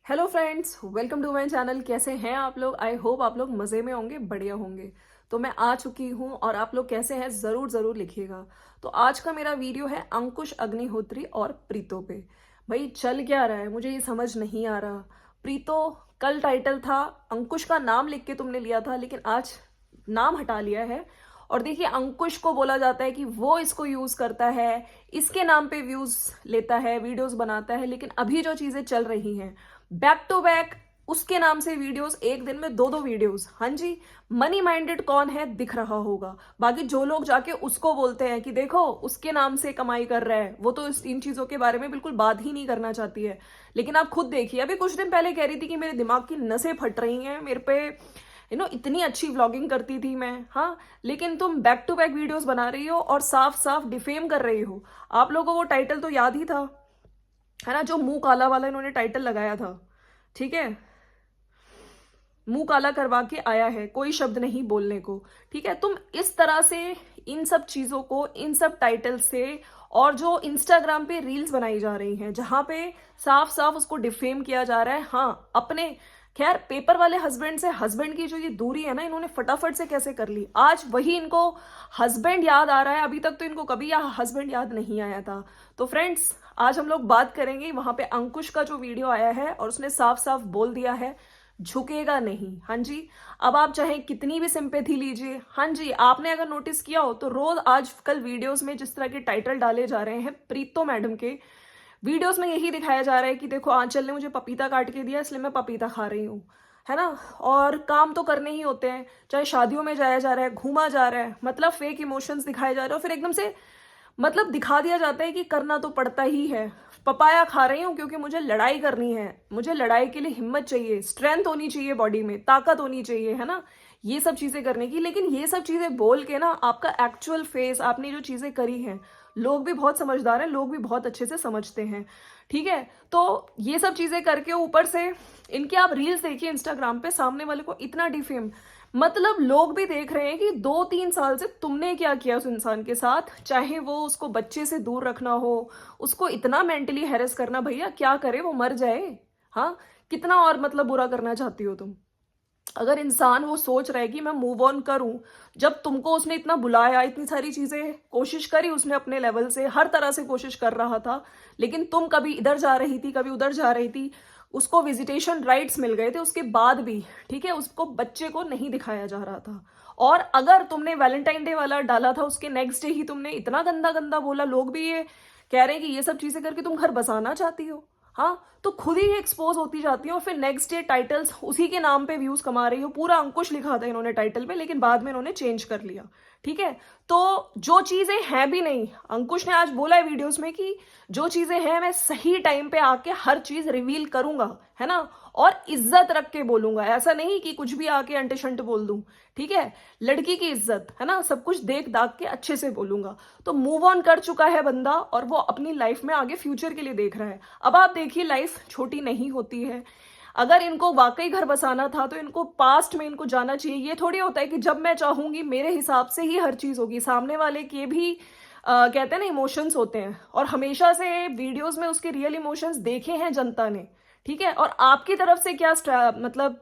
Hello friends, welcome to my channel. कैसे हैं आप लोग? आई होप आप लोग मज़े में होंगे, बढ़िया होंगे। तो मैं आ चुकी हूँ और आप लोग कैसे हैं ज़रूर ज़रूर लिखिएगा। तो आज का मेरा वीडियो है अंकुश अग्निहोत्री और प्रीतो पे। भाई चल क्या रहा है मुझे ये समझ नहीं आ रहा। प्रीतो कल टाइटल था, अंकुश का नाम लिख के तुमने लिया था, लेकिन आज नाम हटा लिया है। और देखिए, अंकुश को बोला जाता है कि वो इसको यूज करता है, इसके नाम पे व्यूज लेता है, वीडियोस बनाता है। लेकिन अभी जो चीजें चल रही हैं, बैक टू बैक उसके नाम से वीडियोस, एक दिन में दो दो वीडियोस। हाँ जी, मनी माइंडेड कौन है दिख रहा होगा। बाकी जो लोग जाके उसको बोलते हैं कि देखो उसके नाम से कमाई कर रहा है, वो तो इन चीजों के बारे में बिल्कुल बात ही नहीं करना चाहती है। लेकिन आप खुद देखिए, अभी कुछ दिन पहले कह रही थी कि मेरे दिमाग की नसें फट रही हैं, मेरे पे इतनी अच्छी व्लॉगिंग करती थी मैं। हाँ, लेकिन तुम बैक टू बैक वीडियोस बना रही हो और साफ साफ डिफेम कर रही हो। आप लोगों को वो टाइटल तो याद ही था, है ना, जो मुंह काला वाला इन्होंने टाइटल लगाया था। ठीक है, मुंह काला करवा के आया है, कोई शब्द नहीं बोलने को। ठीक है, तुम इस तरह से इन सब चीजों को, इन सब टाइटल से, और जो इंस्टाग्राम पे रील्स बनाई जा रही हैं जहां पे साफ साफ उसको डिफेम किया जा रहा है। हाँ, अपने खैर पेपर वाले हस्बैंड से हस्बैंड की जो ये दूरी है ना, इन्होंने फटाफट से कैसे कर ली। आज वही इनको हस्बैंड याद आ रहा है, अभी तक तो इनको कभी यह हस्बैंड याद नहीं आया था। तो फ्रेंड्स, आज हम लोग बात करेंगे वहां पे अंकुश का जो वीडियो आया है और उसने साफ साफ बोल दिया है झुकेगा नहीं। हाँ जी, अब आप चाहे कितनी भी सिंपैथी लीजिए। हाँ जी, आपने अगर नोटिस किया हो तो रोज आजकल वीडियोस में जिस तरह के टाइटल डाले जा रहे हैं प्रीतो मैडम के, वीडियोस में यही दिखाया जा रहा है कि देखो आंचल ने मुझे पपीता काट के दिया इसलिए मैं पपीता खा रही हूँ, है ना। और काम तो करने ही होते हैं, चाहे शादियों में जाया जा रहा है, घूमा जा रहा है, मतलब फेक इमोशंस दिखाए जा रहे हो, फिर एकदम से मतलब दिखा दिया जाता है कि करना तो पड़ता ही है। पपाया खा रही हूँ क्योंकि मुझे लड़ाई करनी है, मुझे लड़ाई के लिए हिम्मत चाहिए, स्ट्रेंथ होनी चाहिए, बॉडी में ताकत होनी चाहिए, है ना, ये सब चीजें करने की। लेकिन ये सब चीजें बोल के ना, आपका एक्चुअल फेस, आपने जो चीजें करी हैं, लोग भी बहुत समझदार हैं, लोग भी बहुत अच्छे से समझते हैं। ठीक है, तो ये सब चीजें करके ऊपर से इनके आप रील्स देखिए इंस्टाग्राम पे, सामने वाले को इतना डिफेम, मतलब लोग भी देख रहे हैं कि 2-3 साल से तुमने क्या किया उस इंसान के साथ, चाहे वो उसको बच्चे से दूर रखना हो, उसको इतना मेंटली हैरेस करना, भैया क्या करे, वो मर जाए। हाँ, कितना और मतलब बुरा करना चाहती हो तुम? अगर इंसान वो सोच रहा है कि मैं मूव ऑन करूं, जब तुमको उसने इतना बुलाया, इतनी सारी चीजें कोशिश करी, उसने अपने लेवल से हर तरह से कोशिश कर रहा था, लेकिन तुम कभी इधर जा रही थी, कभी उधर जा रही थी, उसको विजिटेशन राइट्स मिल गए थे उसके बाद भी, ठीक है, उसको बच्चे को नहीं दिखाया जा रहा था। और अगर तुमने वैलेंटाइन डे वाला डाला था, उसके नेक्स्ट डे ही तुमने इतना गंदा गंदा बोला, लोग भी ये कह रहे हैं कि ये सब चीजें करके तुम घर बसाना चाहती हो। हाँ, तो खुद ही एक्सपोज होती जाती है और फिर नेक्स्ट डे टाइटल्स उसी के नाम पे व्यूज कमा रही हो। पूरा अंकुश लिखा था इन्होंने टाइटल पे, लेकिन बाद में इन्होंने चेंज कर लिया। ठीक है, तो जो चीजें हैं भी नहीं, अंकुश ने आज बोला है वीडियोस में कि जो चीजें हैं मैं सही टाइम पे आके हर चीज रिवील करूंगा, है ना, और इज्जत रख के बोलूंगा, ऐसा नहीं कि कुछ भी आके अंटे शंट बोल दूं। ठीक है, लड़की की इज्जत, है ना, सब कुछ देख दाख के अच्छे से बोलूंगा। तो मूव ऑन कर चुका है बंदा और वो अपनी लाइफ में आगे फ्यूचर के लिए देख रहा है। अब आप देखिए, लाइफ छोटी नहीं होती है। अगर इनको वाकई घर बसाना था तो इनको पास्ट में इनको जाना चाहिए। ये थोड़ी होता है कि जब मैं चाहूंगी मेरे हिसाब से ही हर चीज होगी। सामने वाले के भी कहते हैं ना, इमोशंस होते हैं, और हमेशा से वीडियोस में उसके रियल इमोशंस देखे हैं जनता ने। ठीक है, और आपकी तरफ से क्या मतलब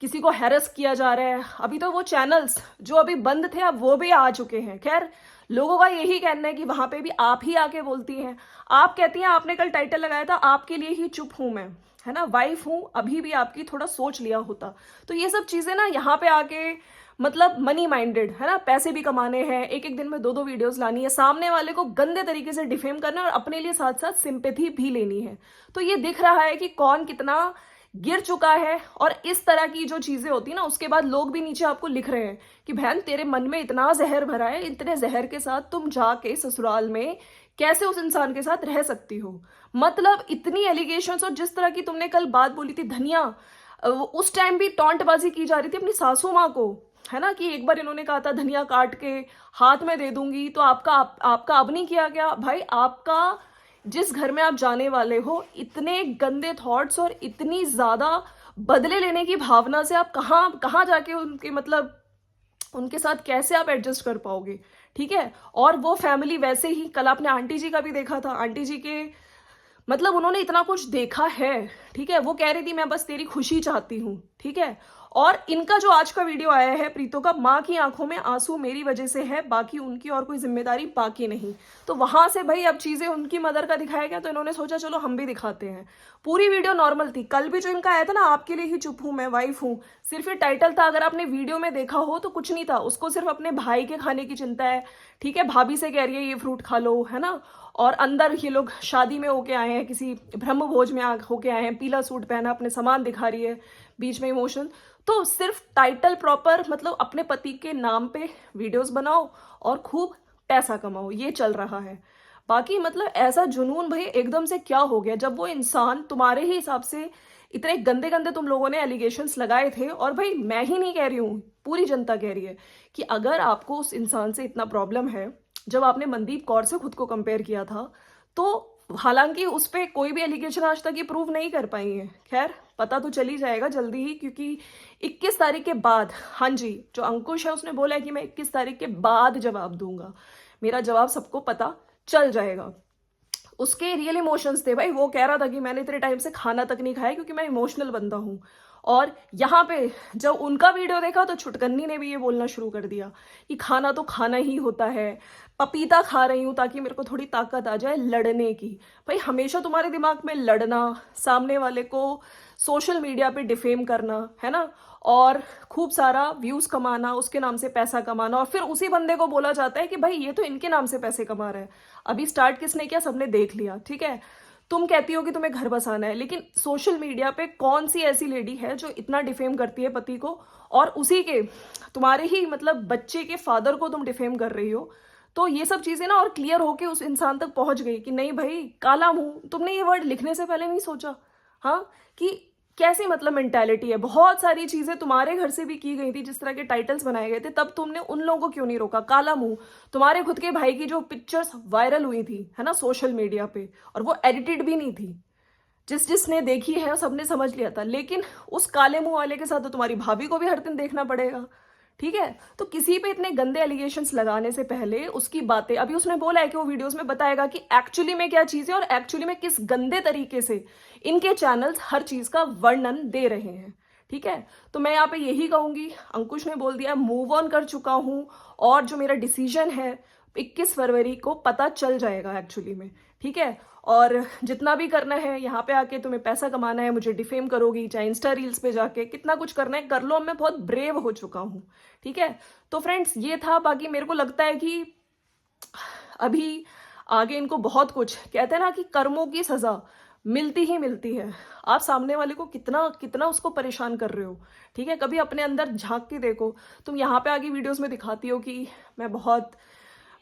किसी को हैरस किया जा रहा है। अभी तो वो चैनल्स जो अभी बंद थे अब वो भी आ चुके हैं। खैर, लोगों का यही कहना है कि वहां पे भी आप ही आके बोलती हैं। आप कहती हैं, आपने कल टाइटल लगाया था आपके लिए ही चुप हूं मैं, है ना, वाइफ हूं, अभी भी आपकी थोड़ा सोच लिया होता। तो ये सब चीजें ना यहाँ पे आके, मतलब मनी माइंडेड, है ना, पैसे भी कमाने हैं, एक एक दिन में दो दो वीडियोस लानी है, सामने वाले को गंदे तरीके से डिफेम करना है और अपने लिए साथ साथ सिंपैथी भी लेनी है। तो ये दिख रहा है कि कौन कितना गिर चुका है। और इस तरह की जो चीजें होती ना, उसके बाद लोग भी नीचे आपको लिख रहे हैं कि बहन तेरे मन में इतना जहर भरा है, इतने जहर के साथ तुम जाके ससुराल में कैसे उस इंसान के साथ रह सकती हो। मतलब इतनी एलिगेशंस, और जिस तरह की तुमने कल बात बोली थी धनिया, उस टाइम भी टॉन्टबाजी की जा रही थी अपनी सासू माँ को, है ना, कि एक बार इन्होंने कहा था धनिया काट के हाथ में दे दूंगी, तो आपका अब नहीं किया गया। भाई, आपका जिस घर में आप जाने वाले हो, इतने गंदे थॉट्स और इतनी ज्यादा बदले लेने की भावना से आप कहाँ कहाँ जाके उनके, मतलब उनके साथ कैसे आप एडजस्ट कर पाओगे। ठीक है, और वो फैमिली वैसे ही, कल आपने आंटी जी का भी देखा था, आंटी जी के मतलब उन्होंने इतना कुछ देखा है। ठीक है, वो कह रही थी मैं बस तेरी खुशी चाहती हूँ, ठीक है। और इनका जो आज का वीडियो आया है प्रीतो का, माँ की आंखों में आंसू मेरी वजह से है, बाकी उनकी और कोई जिम्मेदारी बाकी नहीं। तो वहां से भाई अब चीजें उनकी मदर का दिखाया गया, तो इन्होंने सोचा चलो हम भी दिखाते हैं। पूरी वीडियो नॉर्मल थी। कल भी जो इनका आया था ना, आपके लिए ही चुप हूं मैं वाइफ हूं, सिर्फ ये टाइटल था। अगर आपने वीडियो में देखा हो तो कुछ नहीं था, उसको सिर्फ अपने भाई के खाने की चिंता है, ठीक है। भाभी से कह रही है ये फ्रूट खा लो, है ना। और अंदर ये लोग शादी में होके आए हैं, किसी ब्रह्म भोज में होके आए हैं, पीला सूट पहना, अपने सामान दिखा रही है, बीच में इमोशन। तो सिर्फ टाइटल प्रॉपर, मतलब अपने पति के नाम पे वीडियोस बनाओ और खूब पैसा कमाओ, ये चल रहा है। बाकी मतलब ऐसा जुनून भाई एकदम से क्या हो गया, जब वो इंसान तुम्हारे ही हिसाब से इतने गंदे गंदे तुम लोगों ने एलिगेशंस लगाए थे। और भाई मैं ही नहीं कह रही हूँ, पूरी जनता कह रही है कि अगर आपको उस इंसान से इतना प्रॉब्लम है, जब आपने मनदीप कौर से खुद को कंपेयर किया था, तो हालांकि उस पर कोई भी एलिगेशन आज तक ये प्रूव नहीं कर पाई है। खैर पता तो चल ही जाएगा जल्दी ही, क्योंकि 21 तारीख के बाद, हाँ जी, जो अंकुश है उसने बोला है कि मैं 21 तारीख के बाद जवाब दूंगा। मेरा जवाब सबको पता चल जाएगा। उसके रियल इमोशंस थे भाई, वो कह रहा था कि मैंने इतने टाइम से खाना तक नहीं खाया क्योंकि मैं इमोशनल बंदा हूँ। और यहाँ पे जब उनका वीडियो देखा तो छुटकन्नी ने भी ये बोलना शुरू कर दिया कि खाना तो खाना ही होता है, पपीता खा रही हूँ ताकि मेरे को थोड़ी ताकत आ जाए लड़ने की। भाई हमेशा तुम्हारे दिमाग में लड़ना, सामने वाले को सोशल मीडिया पे डिफेम करना, है ना, और खूब सारा व्यूज कमाना, उसके नाम से पैसा कमाना, और फिर उसी बंदे को बोला जाता है कि भाई ये तो इनके नाम से पैसे कमा रहा है। अभी स्टार्ट किसने किया, सबने देख लिया, ठीक है। तुम कहती हो कि तुम्हें घर बसाना है, लेकिन सोशल मीडिया पे कौन सी ऐसी लेडी है जो इतना डिफेम करती है पति को, और उसी के तुम्हारे ही मतलब बच्चे के फादर को तुम डिफेम कर रही हो। तो ये सब चीजें ना और क्लियर होके उस इंसान तक पहुंच गई कि नहीं भाई काला मुंह, तुमने ये वर्ड लिखने से पहले नहीं सोचा, हाँ, कि कैसी मतलब मेंटालिटी है। बहुत सारी चीजें तुम्हारे घर से भी की गई थी, जिस तरह के टाइटल्स बनाए गए थे, तब तुमने उन लोगों को क्यों नहीं रोका। काला मुंह, तुम्हारे खुद के भाई की जो पिक्चर्स वायरल हुई थी, है ना, सोशल मीडिया पे, और वो एडिटेड भी नहीं थी, जिसने देखी है सबने समझ लिया था। लेकिन उस काले मुंह वाले के साथ तो तुम्हारी भाभी को भी हर दिन देखना पड़ेगा, ठीक है। तो किसी पे इतने गंदे एलिगेशंस लगाने से पहले उसकी बातें, अभी उसने बोला है कि वो वीडियोस में बताएगा कि एक्चुअली में क्या चीज है और एक्चुअली में किस गंदे तरीके से इनके चैनल्स हर चीज का वर्णन दे रहे हैं, ठीक है। तो मैं यहाँ पे यही कहूंगी, अंकुश ने बोल दिया मूव ऑन कर चुका हूं, और जो मेरा डिसीजन है 21 फरवरी को पता चल जाएगा एक्चुअली में, ठीक है। और जितना भी करना है, यहाँ पे आके तुम्हें पैसा कमाना है, मुझे डिफेम करोगी, चाहे इंस्टा रील्स पे जाके कितना कुछ करना है कर लो, मैं बहुत ब्रेव हो चुका हूँ, ठीक है। तो फ्रेंड्स ये था। बाकी मेरे को लगता है कि अभी आगे इनको बहुत कुछ, कहते हैं ना कि कर्मों की सजा मिलती ही मिलती है। आप सामने वाले को कितना कितना उसको परेशान कर रहे हो, ठीक है। कभी अपने अंदर झांक के देखो। तुम यहाँ पे आगे वीडियोस में दिखाती हो कि मैं बहुत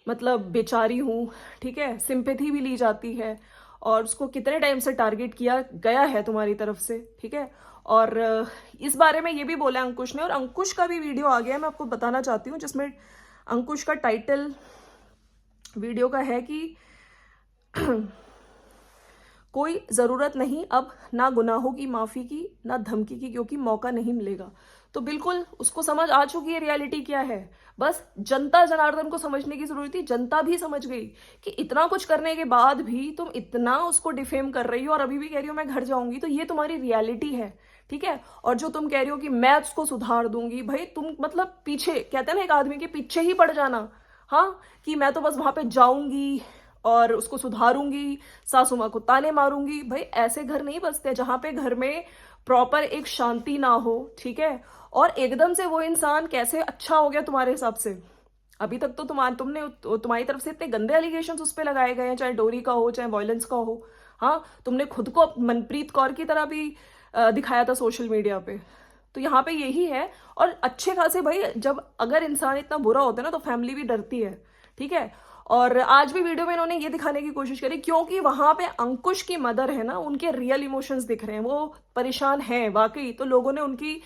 मतलब बेचारी हूँ, ठीक है, सिंपैथी भी ली जाती है, और उसको कितने टाइम से टारगेट किया गया है तुम्हारी तरफ से, ठीक है। और इस बारे में ये भी बोला अंकुश ने, और अंकुश का भी वीडियो आ गया है, मैं आपको बताना चाहती हूँ, जिसमें अंकुश का टाइटल वीडियो का है कि कोई ज़रूरत नहीं अब ना गुनाहों की माफ़ी की ना धमकी की, क्योंकि मौका नहीं मिलेगा। तो बिल्कुल उसको समझ आ चुकी है रियलिटी क्या है। बस जनता जनार्दन को समझने की जरूरत थी। जनता भी समझ गई कि इतना कुछ करने के बाद भी तुम इतना उसको डिफेम कर रही हो और अभी भी कह रही हो मैं घर जाऊंगी, तो ये तुम्हारी रियलिटी है, ठीक है। और जो तुम कह रही हो कि मैं उसको सुधार दूंगी, भाई तुम मतलब पीछे, कहते हैं ना एक आदमी के पीछे ही पड़ जाना, हाँ, कि मैं तो बस वहां पे जाऊंगी और उसको सुधारूंगी, सासू माँ को ताने मारूंगी। भाई ऐसे घर नहीं बसते जहां पे घर में प्रॉपर एक शांति ना हो, ठीक है। और एकदम से वो इंसान कैसे अच्छा हो गया तुम्हारे हिसाब से? अभी तक तो तुम्हारी तरफ से इतने गंदे एलिगेशंस उस पर लगाए गए हैं, चाहे डोरी का हो चाहे वायलेंस का हो। हाँ, तुमने खुद को मनप्रीत कौर की तरह भी दिखाया था सोशल मीडिया पे। तो यहाँ पे यही है। और अच्छे खासे भाई, जब अगर इंसान इतना बुरा होता है ना तो फैमिली भी डरती है, ठीक है। और आज भी वीडियो में इन्होंने ये दिखाने की कोशिश करी, क्योंकि वहां पे अंकुश की मदर है ना, उनके रियल इमोशंस दिख रहे हैं, वो परेशान हैं वाकई। तो लोगों ने उनकी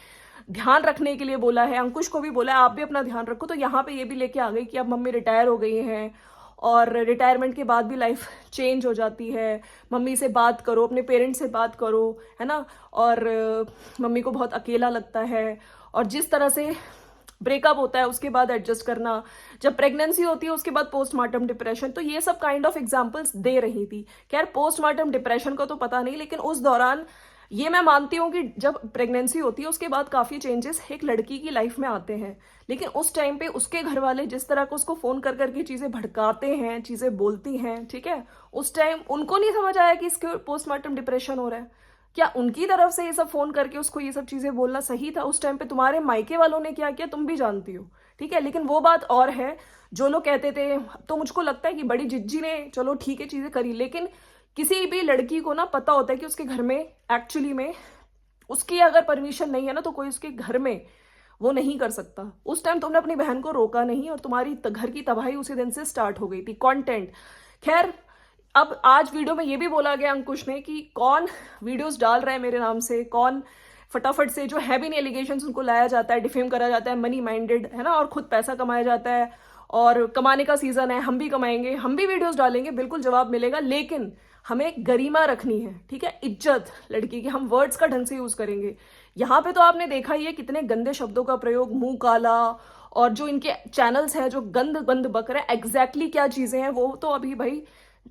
ध्यान रखने के लिए बोला है, अंकुश को भी बोला है आप भी अपना ध्यान रखो। तो यहाँ पे ये भी लेके आ गई कि अब मम्मी रिटायर हो गई हैं, और रिटायरमेंट के बाद भी लाइफ चेंज हो जाती है। मम्मी से बात करो, अपने पेरेंट्स से बात करो, है ना। और मम्मी को बहुत अकेला लगता है, और जिस तरह से ब्रेकअप होता है उसके बाद एडजस्ट करना, जब प्रेगनेंसी होती है उसके बाद पोस्टमार्टम डिप्रेशन, तो ये सब काइंड ऑफ एग्जांपल्स दे रही थी। खैर पोस्टमार्टम डिप्रेशन का तो पता नहीं, लेकिन उस दौरान ये मैं मानती हूँ कि जब प्रेगनेंसी होती है उसके बाद काफी चेंजेस एक लड़की की लाइफ में आते हैं, लेकिन उस टाइम पे उसके घर वाले जिस तरह को उसको फोन कर करके चीजें भड़काते हैं, चीजें बोलती हैं, ठीक है, उस टाइम उनको नहीं समझ आया कि इसके पोस्टमार्टम डिप्रेशन हो रहा है। क्या उनकी तरफ से ये सब फोन करके उसको ये सब चीजें बोलना सही था? उस टाइम पे तुम्हारे मायके वालों ने क्या किया तुम भी जानती हो, ठीक है। लेकिन वो बात और है, जो लोग कहते थे, तो मुझको लगता है कि बड़ी जिज्जी ने चलो ठीक है चीजें करी, लेकिन किसी भी लड़की को ना पता होता है कि उसके घर में एक्चुअली में उसकी अगर परमिशन नहीं है ना तो कोई उसके घर में वो नहीं कर सकता। उस टाइम तुमने अपनी बहन को रोका नहीं और तुम्हारी घर की तबाही उसी दिन से स्टार्ट हो गई थी। कंटेंट, खैर, अब आज वीडियो में ये भी बोला गया अंकुश ने कि कौन वीडियोस डाल रहा है मेरे नाम से, कौन फटाफट से जो है भी नहीं एलिगेशंस उनको लाया जाता है, डिफेम करा जाता है, मनी माइंडेड है ना, और खुद पैसा कमाया जाता है और कमाने का सीजन है, हम भी कमाएंगे, हम भी वीडियोस डालेंगे, बिल्कुल जवाब मिलेगा, लेकिन हमें गरिमा रखनी है, ठीक है, इज्जत लड़की की, हम वर्ड्स का ढंग से यूज करेंगे। यहाँ पे तो आपने देखा ही है कितने गंदे शब्दों का प्रयोग, मुंह काला, और जो इनके चैनल्स हैं जो गंद गंद बक रहे हैं, एग्जैक्टली क्या चीजें हैं वो तो अभी भाई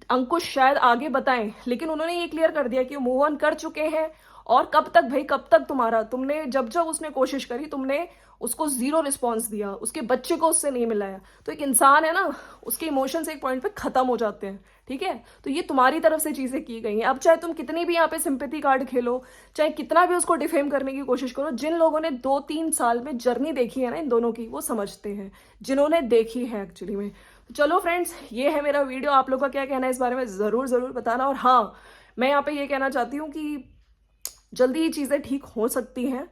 अंकुश शायद आगे बताएं, लेकिन उन्होंने ये क्लियर कर दिया कि मूव ऑन कर चुके हैं। और कब तक भाई, कब तक तुम्हारा, तुमने जब जब उसने कोशिश करी तुमने उसको जीरो रिस्पॉन्स दिया, उसके बच्चे को उससे नहीं मिलाया। तो एक इंसान है ना, उसके इमोशंस एक पॉइंट पे खत्म हो जाते हैं, ठीक है। तो ये तुम्हारी तरफ से चीजें की गई हैं। अब चाहे तुम कितनी भी यहाँ पे सिंपैथी कार्ड खेलो, चाहे कितना भी उसको डिफेम करने की कोशिश करो, जिन लोगों ने 2-3 साल में जर्नी देखी है ना इन दोनों की, वो समझते हैं, जिन्होंने देखी है एक्चुअली में। तो चलो फ्रेंड्स, ये है मेरा वीडियो, आप लोग का क्या कहना है इस बारे में जरूर जरूर बताना। और हाँ, मैं यहाँ पे ये कहना चाहती हूँ कि जल्दी ये चीज़ें ठीक हो सकती हैं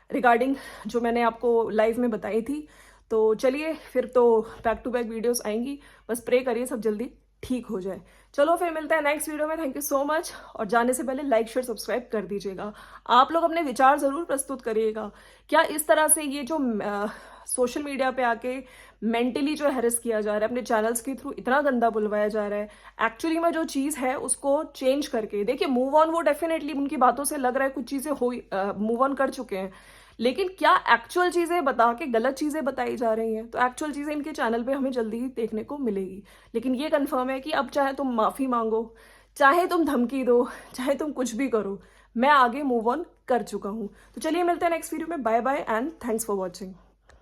रिगार्डिंग जो मैंने आपको लाइव में बताई थी। तो चलिए फिर तो बैक टू बैक वीडियोस आएंगी, बस प्रे करिए सब जल्दी ठीक हो जाए। चलो फिर मिलते हैं नेक्स्ट वीडियो में। Thank you so much. और जाने से पहले लाइक शेयर सब्सक्राइब कर दीजिएगा। आप लोग अपने विचार जरूर प्रस्तुत करिएगा, क्या इस तरह से ये जो सोशल मीडिया पे आके मेंटली जो हैरेस किया जा रहा है, अपने चैनल्स के थ्रू इतना गंदा बुलवाया जा रहा है, एक्चुअली में जो चीज है उसको चेंज करके देखिए, मूव ऑन वो डेफिनेटली उनकी बातों से लग रहा है कुछ चीजें हो, मूव ऑन कर चुके हैं, लेकिन क्या एक्चुअल चीजें बता के गलत चीजें बताई जा रही हैं? तो एक्चुअल चीजें इनके चैनल पे हमें जल्दी ही देखने को मिलेगी। लेकिन ये कंफर्म है कि अब चाहे तुम माफी मांगो, चाहे तुम धमकी दो, चाहे तुम कुछ भी करो, मैं आगे मूव ऑन कर चुका हूं। तो चलिए मिलते हैं नेक्स्ट वीडियो में। Bye bye and thanks for watching.